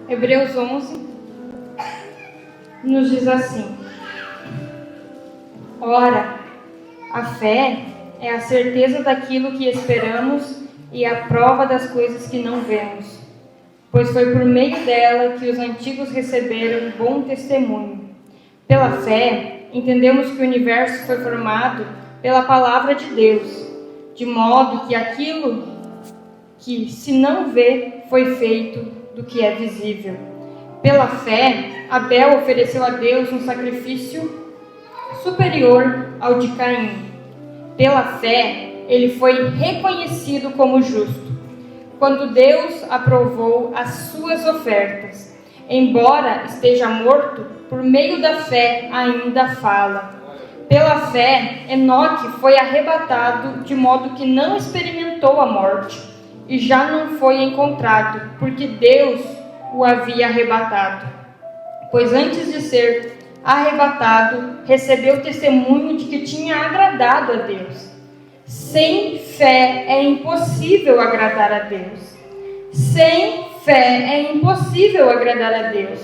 Hebreus 11 nos diz assim: Ora, a fé é a certeza daquilo que esperamos e a prova das coisas que não vemos, pois foi por meio dela que os antigos receberam bom testemunho. Pela fé, entendemos que o universo foi formado pela palavra de Deus, de modo que aquilo que se não vê foi feito do que é visível. Pela fé, Abel ofereceu a Deus um sacrifício superior ao de Caim. Pela fé, ele foi reconhecido como justo, quando Deus aprovou as suas ofertas. Embora esteja morto, por meio da fé ainda fala. Pela fé, Enoque foi arrebatado de modo que não experimentou a morte, e já não foi encontrado, porque Deus o havia arrebatado. Pois antes de ser arrebatado, recebeu testemunho de que tinha agradado a Deus. Sem fé é impossível agradar a Deus. Sem fé é impossível agradar a Deus,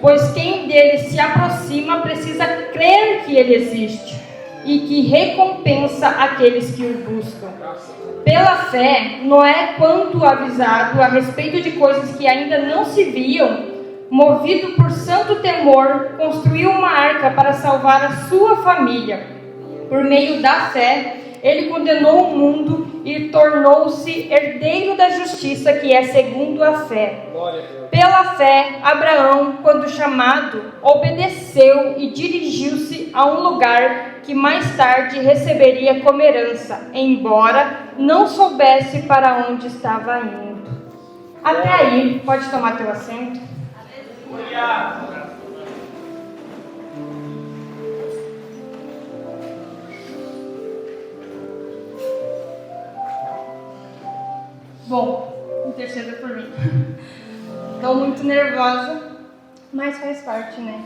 pois quem dele se aproxima precisa crer que ele existe e que recompensa aqueles que o buscam. Pela fé, Noé, quando avisado a respeito de coisas que ainda não se viam, movido por santo temor, construiu uma arca para salvar a sua família. Por meio da fé, ele condenou o mundo e tornou-se herdeiro da justiça, que é segundo a fé. Pela fé, Abraão, quando chamado, obedeceu e dirigiu-se a um lugar que mais tarde receberia como herança, embora não soubesse para onde estava indo. Até aí, pode tomar teu assento. Bom, interceda por mim. Estou muito nervosa, mas faz parte, né?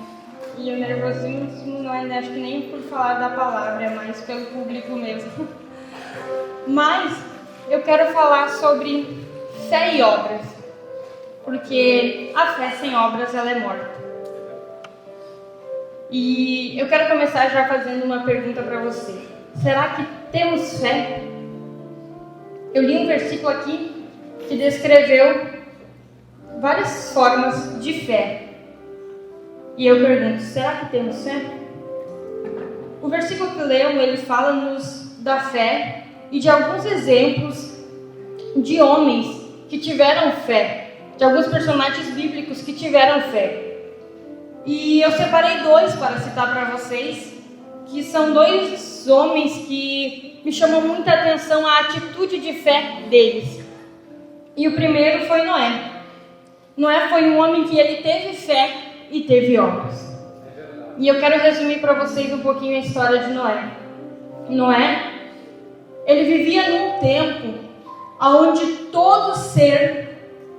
E o nervosismo não é, acho que nem por falar da palavra, é mais pelo público mesmo. Mas eu quero falar sobre fé e obras, porque a fé sem obras ela é morta. E eu quero começar já fazendo uma pergunta para você. Será que temos fé? Eu li um versículo aqui que descreveu várias formas de fé. E eu pergunto, será que temos fé? O versículo que lemos, ele fala-nos da fé e de alguns exemplos de homens que tiveram fé, de alguns personagens bíblicos que tiveram fé. E eu separei dois para citar para vocês, que são dois homens que me chamam muita atenção a atitude de fé deles. E o primeiro foi Noé. Noé foi um homem que ele teve fé e teve obras. E eu quero resumir para vocês um pouquinho a história de Noé. Noé, ele vivia num tempo onde todo ser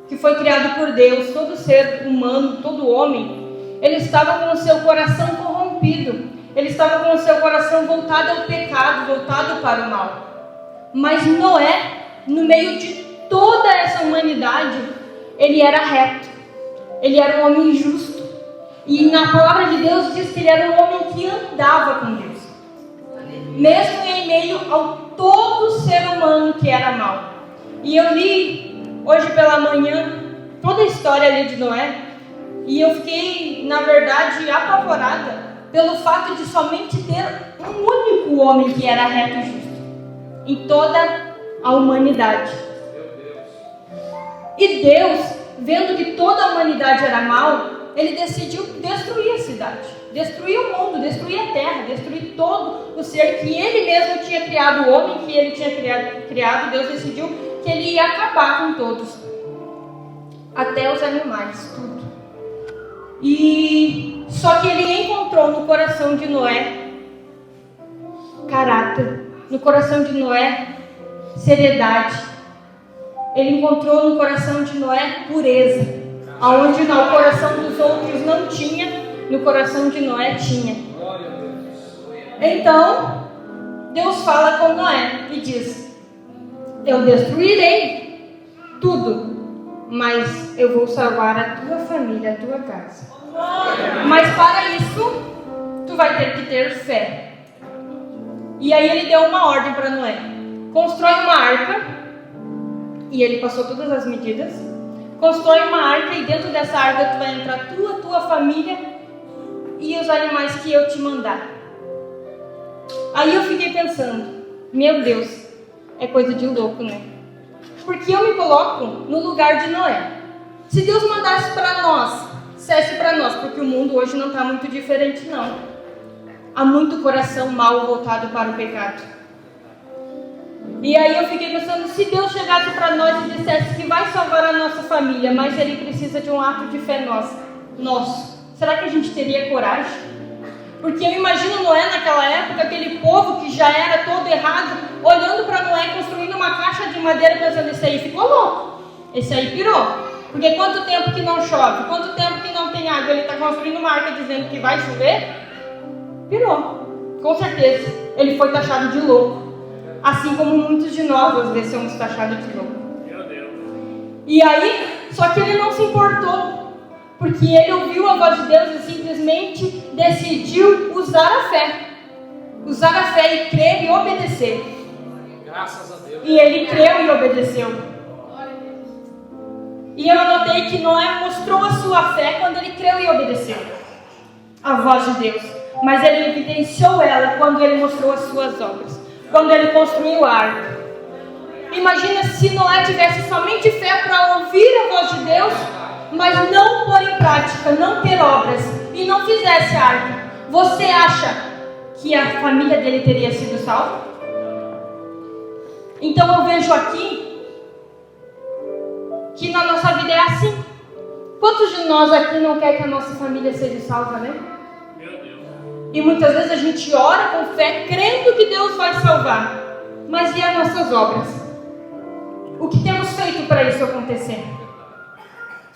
que foi criado por Deus, todo ser humano, todo homem, ele estava com o seu coração corrompido. Ele estava com o seu coração voltado ao pecado, voltado para o mal. Mas Noé, no meio de toda essa humanidade, ele era reto. Ele era um homem justo. E na palavra de Deus diz que ele era um homem que andava com Deus. Mesmo em meio ao todo ser humano que era mau. E eu li hoje pela manhã toda a história ali de Noé. E eu fiquei, na verdade, apavorada pelo fato de somente ter um único homem que era reto e justo em toda a humanidade. E Deus, vendo que toda a humanidade era mal, ele decidiu destruir a cidade, destruir o mundo, destruir a terra, destruir todo o ser que ele mesmo tinha criado, o homem que ele tinha criado. Deus decidiu que ele ia acabar com todos, até os animais, tudo. E só que ele encontrou no coração de Noé caráter, no coração de Noé seriedade. Ele encontrou no coração de Noé pureza, aonde no coração dos outros não tinha, no coração de Noé tinha. Então Deus fala com Noé e diz: eu destruirei tudo, mas eu vou salvar a tua família, a tua casa. Mas para isso, tu vai ter que ter fé. E aí ele deu uma ordem para Noé: constrói uma arca. E ele passou todas as medidas. Constrói uma arca e dentro dessa arca tu vai entrar tu, a tua família e os animais que eu te mandar. Aí eu fiquei pensando, meu Deus, é coisa de louco, né? Porque eu me coloco no lugar de Noé. Se Deus mandasse para nós, dissesse para nós, porque o mundo hoje não está muito diferente não. Há muito coração mau voltado para o pecado. E aí eu fiquei pensando, se Deus chegasse para nós e dissesse que vai salvar a nossa família, mas Ele precisa de um ato de fé nosso, será que a gente teria coragem? Porque eu imagino Noé naquela época, aquele povo que já era todo errado, olhando para Noé construindo uma caixa de madeira, pensando, esse aí ficou louco, esse aí pirou. Porque quanto tempo que não chove, quanto tempo que não tem água, ele está construindo uma arca dizendo que vai chover? Pirou, com certeza, ele foi taxado de louco. Assim como muitos de nós às vezes somos taxados de louco. Meu Deus. E aí, só que ele não se importou, porque ele ouviu a voz de Deus e simplesmente decidiu usar a fé. Usar a fé e crer e obedecer. Graças a Deus. E ele creu e obedeceu. E eu anotei que Noé mostrou a sua fé quando ele creu e obedeceu a voz de Deus. Mas ele evidenciou ela quando ele mostrou as suas obras. Quando ele construiu a arca. Imagina se Noé tivesse somente fé para ouvir a voz de Deus, mas não pôr em prática, não ter obras e não fizesse a arca. Você acha que a família dele teria sido salva? Então eu vejo aqui que na nossa vida é assim. Quantos de nós aqui não quer que a nossa família seja salva, né? E muitas vezes a gente ora com fé, crendo que Deus vai salvar. Mas e as nossas obras? O que temos feito para isso acontecer?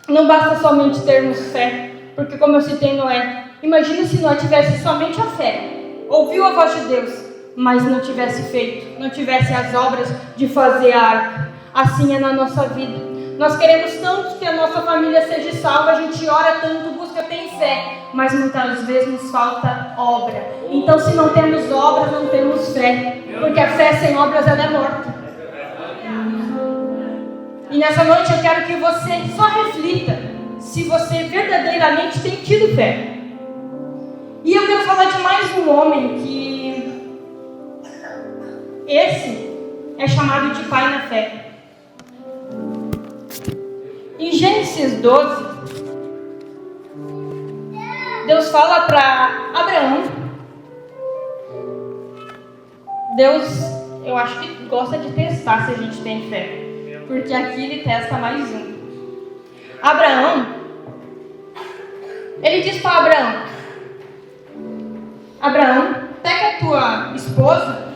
Não basta somente termos fé, porque como eu citei Noé, imagina se Noé tivesse somente a fé, ouviu a voz de Deus, mas não tivesse feito, não tivesse as obras de fazer a arca. Assim é na nossa vida. Nós queremos tanto que a nossa família seja salva, a gente ora tanto, busca, tem fé, mas muitas vezes nos falta obra. Então, se não temos obras, não temos fé, porque a fé sem obras ela é morta. E nessa noite eu quero que você só reflita se você verdadeiramente tem tido fé. E eu quero falar de mais um homem que esse é chamado de pai na fé. Em Gênesis 12, Deus fala para Abraão. Deus, eu acho que gosta de testar se a gente tem fé, porque aqui ele testa mais um. Abraão, ele diz para Abraão: Abraão, pega a tua esposa,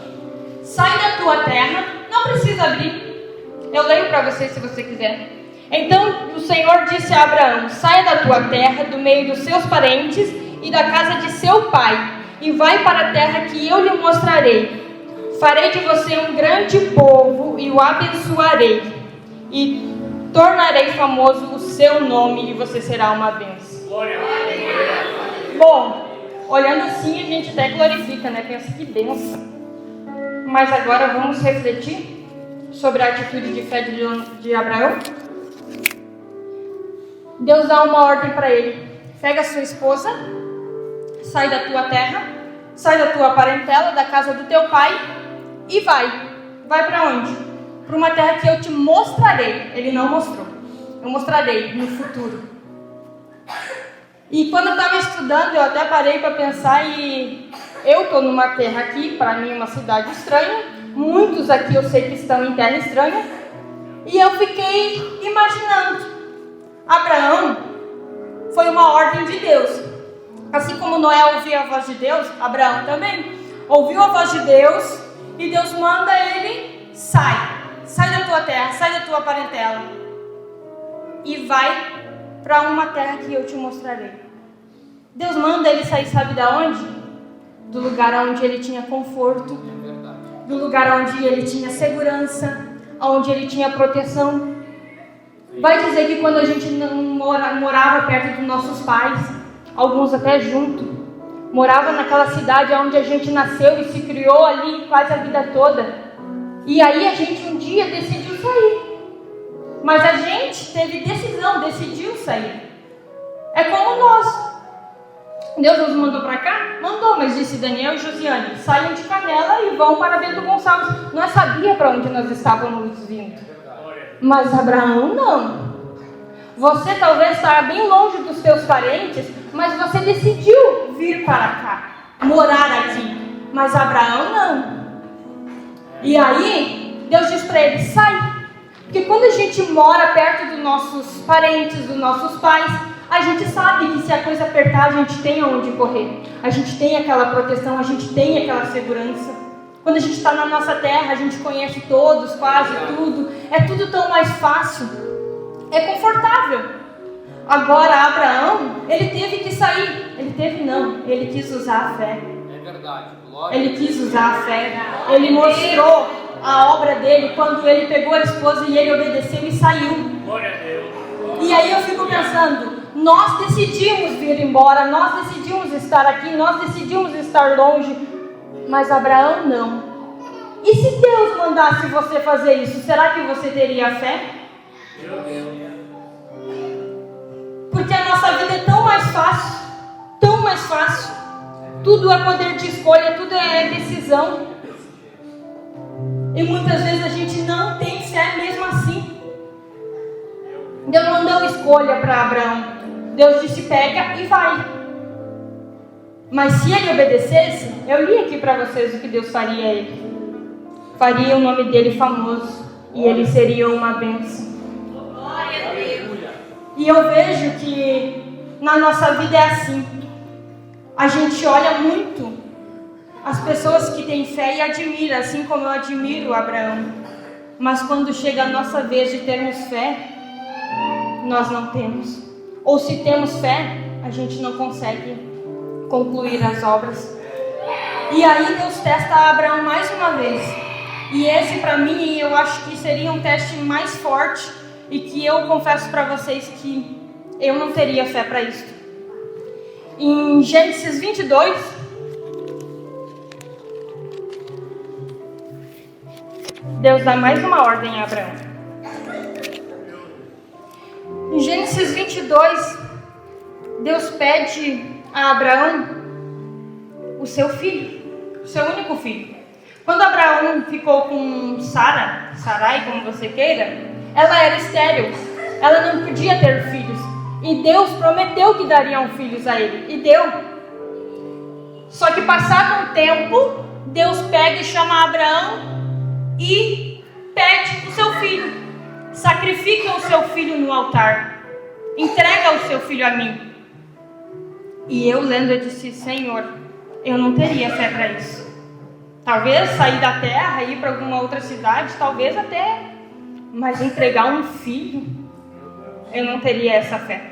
sai da tua terra, não precisa abrir, eu leio para você se você quiser. Então o Senhor disse a Abraão: saia da tua terra, do meio dos seus parentes e da casa de seu pai, e vai para a terra que eu lhe mostrarei. Farei de você um grande povo e o abençoarei, e tornarei famoso o seu nome, e você será uma bênção. Bom, olhando assim a gente até glorifica, né? Pensa que bênção. Mas agora vamos refletir sobre a atitude de fé de Abraão. Deus dá uma ordem para ele: pega a sua esposa, sai da tua terra, sai da tua parentela, da casa do teu pai e vai. Vai para onde? Para uma terra que eu te mostrarei. Ele não mostrou. Eu mostrarei no futuro. E quando eu estava estudando, eu até parei para pensar e eu estou numa terra aqui, para mim uma cidade estranha. Muitos aqui eu sei que estão em terra estranha. E eu fiquei imaginando. Abraão foi uma ordem de Deus. Assim como Noé ouviu a voz de Deus, Abraão também ouviu a voz de Deus. E Deus manda ele: sai da tua terra, sai da tua parentela e vai para uma terra que eu te mostrarei. Deus manda ele sair, sabe de onde? Do lugar onde ele tinha conforto, do lugar onde ele tinha segurança, onde ele tinha proteção. Vai dizer que quando a gente não morava perto dos nossos pais, alguns até junto, morava naquela cidade onde a gente nasceu e se criou ali quase a vida toda. E aí a gente um dia decidiu sair. Mas a gente teve decisão, decidiu sair. É como nós. Deus nos mandou para cá? Mandou, mas disse Daniel e Josiane, saiam de Canela e vão para Bento Gonçalves. Nós sabíamos para onde nós estávamos vindo. Mas Abraão não. Você talvez está bem longe dos seus parentes, mas você decidiu vir para cá, morar aqui. Mas Abraão não. E aí, Deus diz para ele, sai. Porque quando a gente mora perto dos nossos parentes, dos nossos pais, a gente sabe que se a coisa apertar, a gente tem aonde correr. A gente tem aquela proteção, a gente tem aquela segurança. Quando a gente está na nossa terra, a gente conhece todos, quase tudo. É tudo tão mais fácil. É confortável. Agora, Abraão, ele teve que sair. Ele quis usar a fé. É verdade. Ele quis usar a fé. Ele mostrou a obra dele quando ele pegou a esposa e ele obedeceu e saiu. Glória a Deus. E aí eu fico pensando, nós decidimos vir embora, nós decidimos estar aqui, nós decidimos estar longe, mas Abraão não. E se Deus mandasse você fazer isso, será que você teria fé? Meu Deus. Porque a nossa vida é tão mais fácil, tão mais fácil. Tudo é poder de escolha, tudo é decisão. E muitas vezes a gente não tem fé mesmo assim. Deus não deu escolha para Abraão. Deus disse, pega e vai. Mas se ele obedecesse, eu li aqui para vocês o que Deus faria a ele. Faria o nome dele famoso. E ele seria uma bênção. Glória a Deus. E eu vejo que na nossa vida é assim. A gente olha muito as pessoas que têm fé e admira, assim como eu admiro Abraão. Mas quando chega a nossa vez de termos fé, nós não temos. Ou se temos fé, a gente não consegue concluir as obras. E aí Deus testa Abraão mais uma vez. E esse para mim, eu acho que seria um teste mais forte. E que eu confesso para vocês que eu não teria fé para isso. Em Gênesis 22, Deus dá mais uma ordem a Abraão. Em Gênesis 22, Deus pede a Abraão o seu filho, o seu único filho. Quando Abraão ficou com Sarai, como você queira, ela era estéril, ela não podia ter filhos. E Deus prometeu que dariam filhos a ele, e deu. Só que passado um tempo, Deus pega e chama Abraão e pede o seu filho. Sacrifica o seu filho no altar. Entrega o seu filho a mim. E eu lendo, eu disse, Senhor, eu não teria fé para isso. Talvez sair da terra e ir para alguma outra cidade, talvez até. Mas entregar um filho, eu não teria essa fé.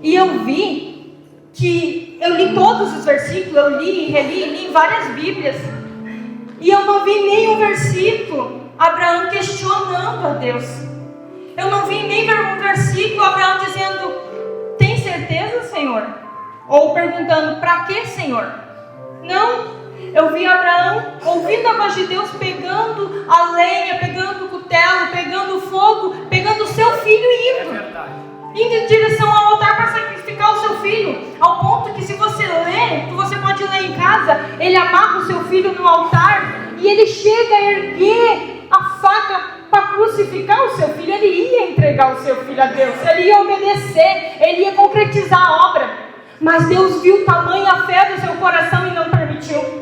E eu vi que eu li todos os versículos, eu li e reli, li em várias Bíblias. E eu não vi nenhum versículo Abraão questionando a Deus. Eu não vi nem um versículo Abraão dizendo, tem certeza, Senhor? Ou perguntando, para que, Senhor? Não. Eu vi Abraão ouvindo a voz de Deus, pegando a lenha, pegando o cutelo, pegando o fogo, pegando o seu filho e indo. Indo em direção ao altar para sacrificar o seu filho. Ao ponto que se você ler, você pode ler em casa, ele amarra o seu filho no altar e ele chega a erguer a faca para crucificar o seu filho. Ele ia entregar o seu filho a Deus, ele ia obedecer, ele ia concretizar a obra. Mas Deus viu tamanha fé do seu coração e não permitiu.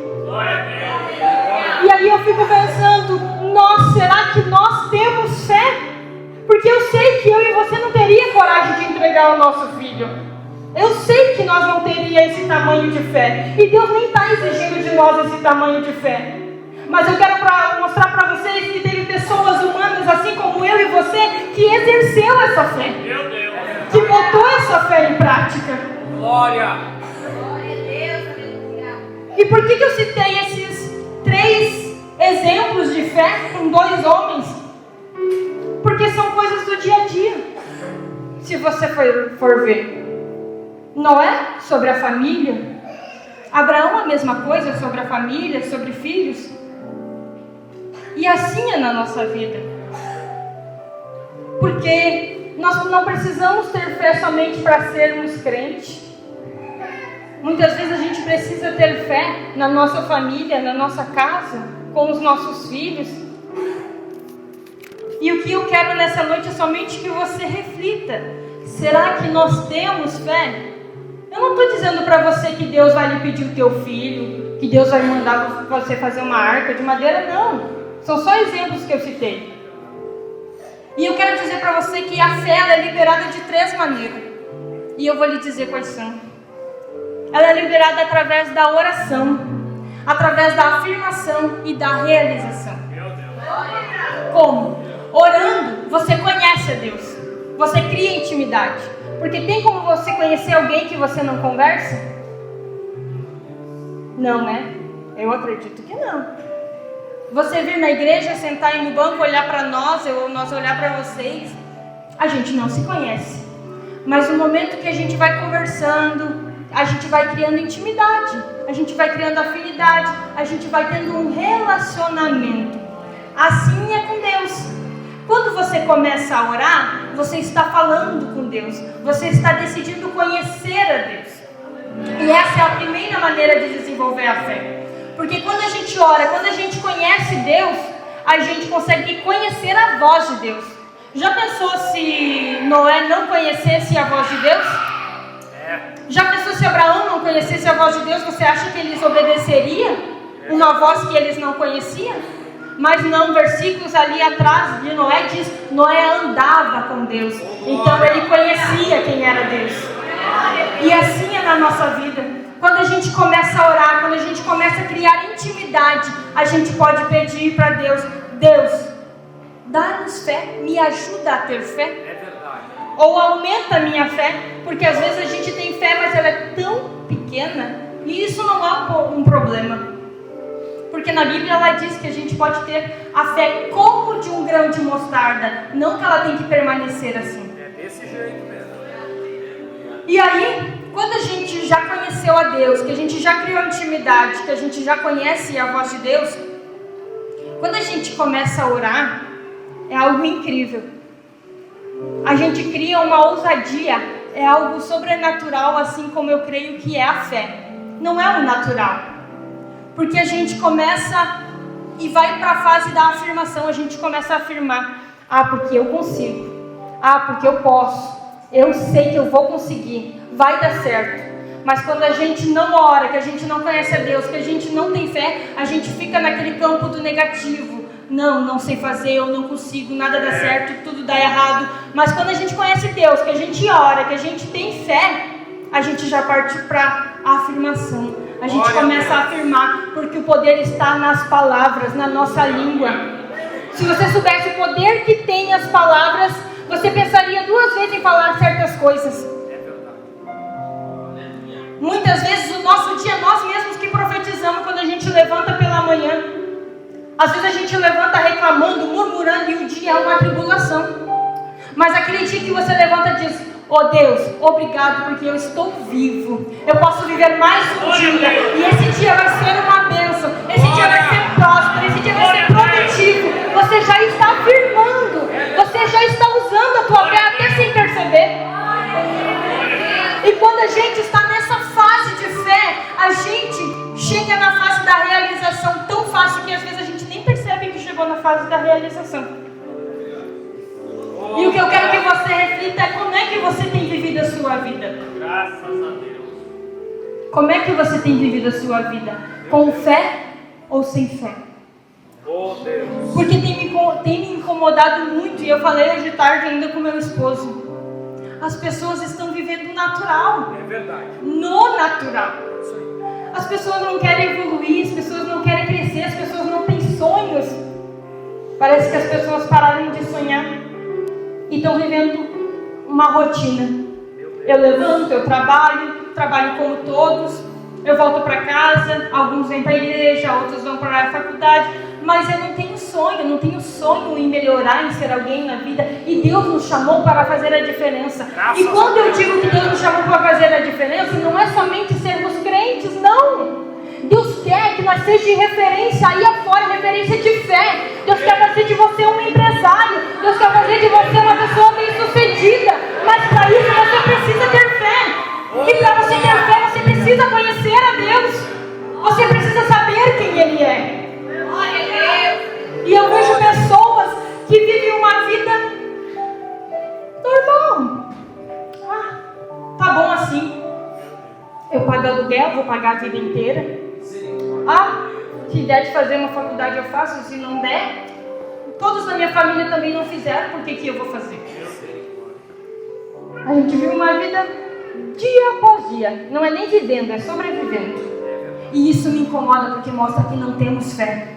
E aí eu fico pensando, será que nós temos fé? Porque eu sei que eu e você não teria coragem de entregar o nosso filho. Eu sei que nós não teríamos esse tamanho de fé. E Deus nem está exigindo de nós esse tamanho de fé. Mas eu quero mostrar para vocês que teve pessoas humanas, assim como eu e você, que exerceu essa fé. Meu Deus. Que botou essa fé em prática. Glória. E por que eu citei esses 3 exemplos de fé com 2 homens? Porque Porque são coisas do dia a dia. Se você for ver. Noé, sobre a família. Abraão, a mesma coisa, sobre a família, sobre filhos. E assim é na nossa vida. Porque nós não precisamos ter fé somente para sermos crentes. Muitas vezes a gente precisa ter fé na nossa família, na nossa casa, com os nossos filhos. E o que eu quero nessa noite é somente que você reflita. Será que nós temos fé? Eu não estou dizendo para você que Deus vai lhe pedir o teu filho, que Deus vai mandar você fazer uma arca de madeira, não. São só exemplos que eu citei. E eu quero dizer para você que a fé ela é liberada de 3 maneiras. E eu vou lhe dizer quais são. Ela é liberada através da oração, através da afirmação e da realização. Como? Orando, você conhece a Deus. Você cria intimidade. Porque tem como você conhecer alguém que você não conversa? Não, né? Eu acredito que não. Você vir na igreja, sentar aí no banco, olhar para nós, ou nós olhar para vocês, a gente não se conhece. Mas no momento que a gente vai conversando, a gente vai criando intimidade, a gente vai criando afinidade, a gente vai tendo um relacionamento. Assim é com Deus. Quando você começa a orar, você está falando com Deus. Você está decidindo conhecer a Deus. E essa é a primeira maneira de desenvolver a fé. Porque quando a gente ora, quando a gente conhece Deus, a gente consegue conhecer a voz de Deus. Já pensou se Noé não conhecesse a voz de Deus? Já pensou se Abraão não conhecesse a voz de Deus? Você acha que eles obedeceriam uma voz que eles não conheciam? Mas não, versículos ali atrás de Noé diz, Noé andava com Deus. Então ele conhecia quem era Deus. E assim é na nossa vida. Quando a gente começa a orar, quando a gente começa a criar intimidade, a gente pode pedir para Deus, Deus, dá-nos fé, me ajuda a ter fé. É verdade. Ou aumenta a minha fé, porque às vezes a gente tem fé, mas ela é tão pequena, e isso não é um problema. Porque na Bíblia ela diz que a gente pode ter a fé como de um grão de mostarda, não que ela tem que permanecer assim. É desse jeito mesmo. E aí, quando a gente já conheceu a Deus, que a gente já criou intimidade, que a gente já conhece a voz de Deus, quando a gente começa a orar, é algo incrível. A gente cria uma ousadia, é algo sobrenatural, assim como eu creio que é a fé. Não é o natural. Porque a gente começa e vai para a fase da afirmação, a gente começa a afirmar, porque eu consigo, porque eu posso, eu sei que eu vou conseguir, vai dar certo. Mas quando a gente não ora, que a gente não conhece a Deus, que a gente não tem fé, a gente fica naquele campo do negativo. Não sei fazer, eu não consigo, nada dá certo, tudo dá errado. Mas quando a gente conhece Deus, que a gente ora, que a gente tem fé, a gente já parte para a afirmação. A gente começa a afirmar, porque o poder está nas palavras, na nossa língua. Se você soubesse o poder que tem as palavras, você pensaria 2 vezes em falar certas coisas. Muitas vezes o nosso dia, nós mesmos que profetizamos quando a gente levanta pela manhã. Às vezes a gente levanta reclamando, murmurando, e o dia é uma tribulação. Mas aquele dia que você levanta e diz, Deus, obrigado porque eu estou vivo. Eu posso viver mais um dia. E esse dia vai ser uma bênção. Esse dia vai ser próspero. Esse dia vai ser produtivo. Você já está afirmando. Você já está usando a tua fé até sem perceber. E quando a gente está nessa fase de fé, a gente chega na fase da realização tão fácil que às vezes a gente nem percebe que chegou na fase da realização. E o que eu quero que você reflita é como é que você tem vivido a sua vida. Graças a Deus. Como é que você tem vivido a sua vida? Com fé ou sem fé? Oh, Deus. Porque tem me incomodado muito, e eu falei hoje tarde ainda com meu esposo. As pessoas estão vivendo o natural. É verdade. No natural. As pessoas não querem evoluir, as pessoas não querem crescer, as pessoas não têm sonhos. Parece que as pessoas pararam de sonhar e estão vivendo uma rotina. Eu levanto, eu trabalho como todos, eu volto para casa, alguns vêm para a igreja, outros vão para a faculdade, mas eu não tenho sonho. sonho, eu não tenho sonho em melhorar, em ser alguém na vida. E Deus nos chamou para fazer a diferença. E quando eu digo que Deus nos chamou para fazer a diferença, não é somente sermos crentes, não. Deus quer que nós sejamos de referência aí afora, referência de fé. Deus quer fazer de você um empresário. Deus quer fazer de você uma pessoa bem-sucedida. Mas para isso você precisa ter fé. E para você ter fé, você precisa conhecer a Deus. Você precisa saber quem Ele é. E eu vejo pessoas que vivem uma vida normal. Tá bom assim. Eu pago aluguel, vou pagar a vida inteira. Se der de fazer uma faculdade eu faço, se não der, todos da minha família também não fizeram, por que eu vou fazer? A gente vive uma vida dia após dia, não é nem vivendo, é sobrevivendo. E isso me incomoda porque mostra que não temos fé.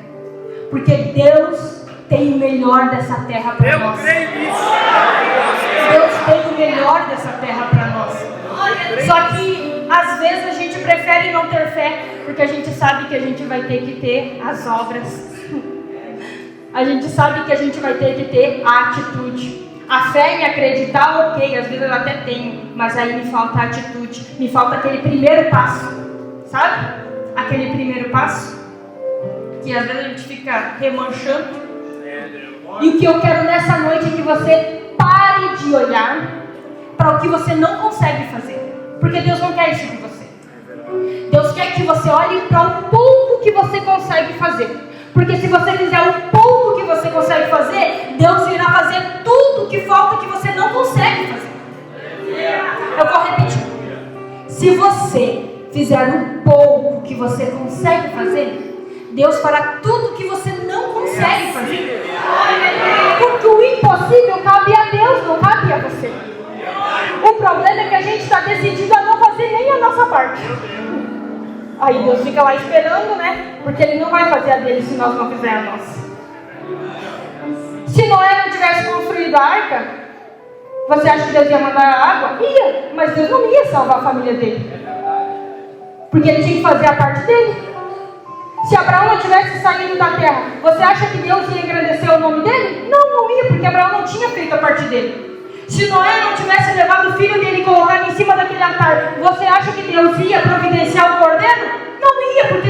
Porque Deus tem o melhor dessa terra para nós. Eu creio nisso. Deus tem o melhor dessa terra para nós. Só que às vezes a gente prefere não ter fé, porque a gente sabe que a gente vai ter que ter as obras. A gente sabe que a gente vai ter que ter a atitude. A fé em acreditar, ok, às vezes eu até tenho, mas aí me falta a atitude, me falta aquele primeiro passo, sabe? Aquele primeiro passo, que às vezes a gente fica remanchando. E o que eu quero nessa noite é que você pare de olhar para o que você não consegue fazer, porque Deus não quer isso de você. Deus quer que você olhe para o pouco que você consegue fazer. Porque se você fizer o pouco que você consegue fazer, Deus irá fazer tudo que falta que você não consegue fazer. Eu vou repetir. Se você fizer o pouco que você consegue fazer, Deus fará tudo que você não consegue fazer. Porque o impossível cabe a Deus, não cabe a você. O problema é que a gente está decidido a não fazer nem a nossa parte. Aí Deus fica lá esperando, né? Porque Ele não vai fazer a dele se nós não fizermos a nossa. Se Noé não tivesse construído a arca, você acha que Deus ia mandar água? Ia, mas Deus não ia salvar a família dele. Porque ele tinha que fazer a parte dele. Se Abraão não tivesse saído da terra, você acha que Deus ia engrandecer o nome dele? Não, não ia, porque Abraão não tinha feito a parte dele. Se Noé não tivesse levado o filho dele e colocado em cima daquele altar, você acha que Deus ia providenciar o cordeiro? Não ia, porque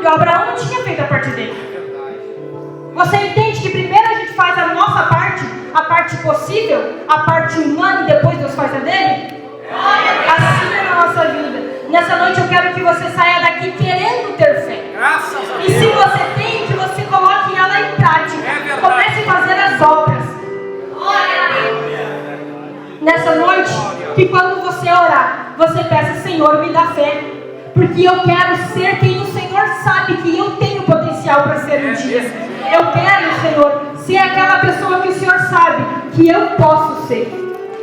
Abraão não tinha feito a parte dele. Você entende que primeiro a gente faz a nossa parte, a parte possível, a parte humana, e depois Deus faz a dele? Assim é na nossa vida. Nessa noite eu quero que você saia daqui querendo ter fé. E se você tem, que você coloque ela em prática. Comece a fazer as obras. Nessa noite, que quando você orar, você peça: Senhor, me dá fé. Porque eu quero ser quem o Senhor sabe que eu tenho potencial para ser um dia. Eu quero, Senhor, ser aquela pessoa que o Senhor sabe que eu posso ser.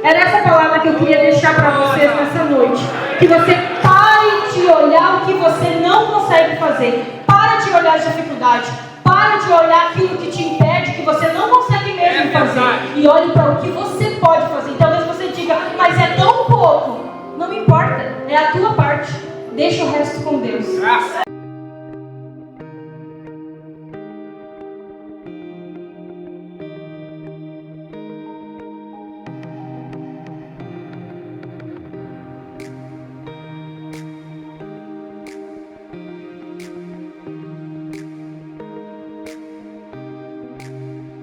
Era essa palavra que eu queria deixar para vocês nessa noite. Que você pare de olhar o que você não consegue fazer. Para de olhar as dificuldades. Para de olhar aquilo que te impede, que você não consegue mesmo fazer. E olhe para o que você pode fazer. Talvez você diga: mas é tão pouco. Não importa, é a tua parte. Deixa o resto com Deus.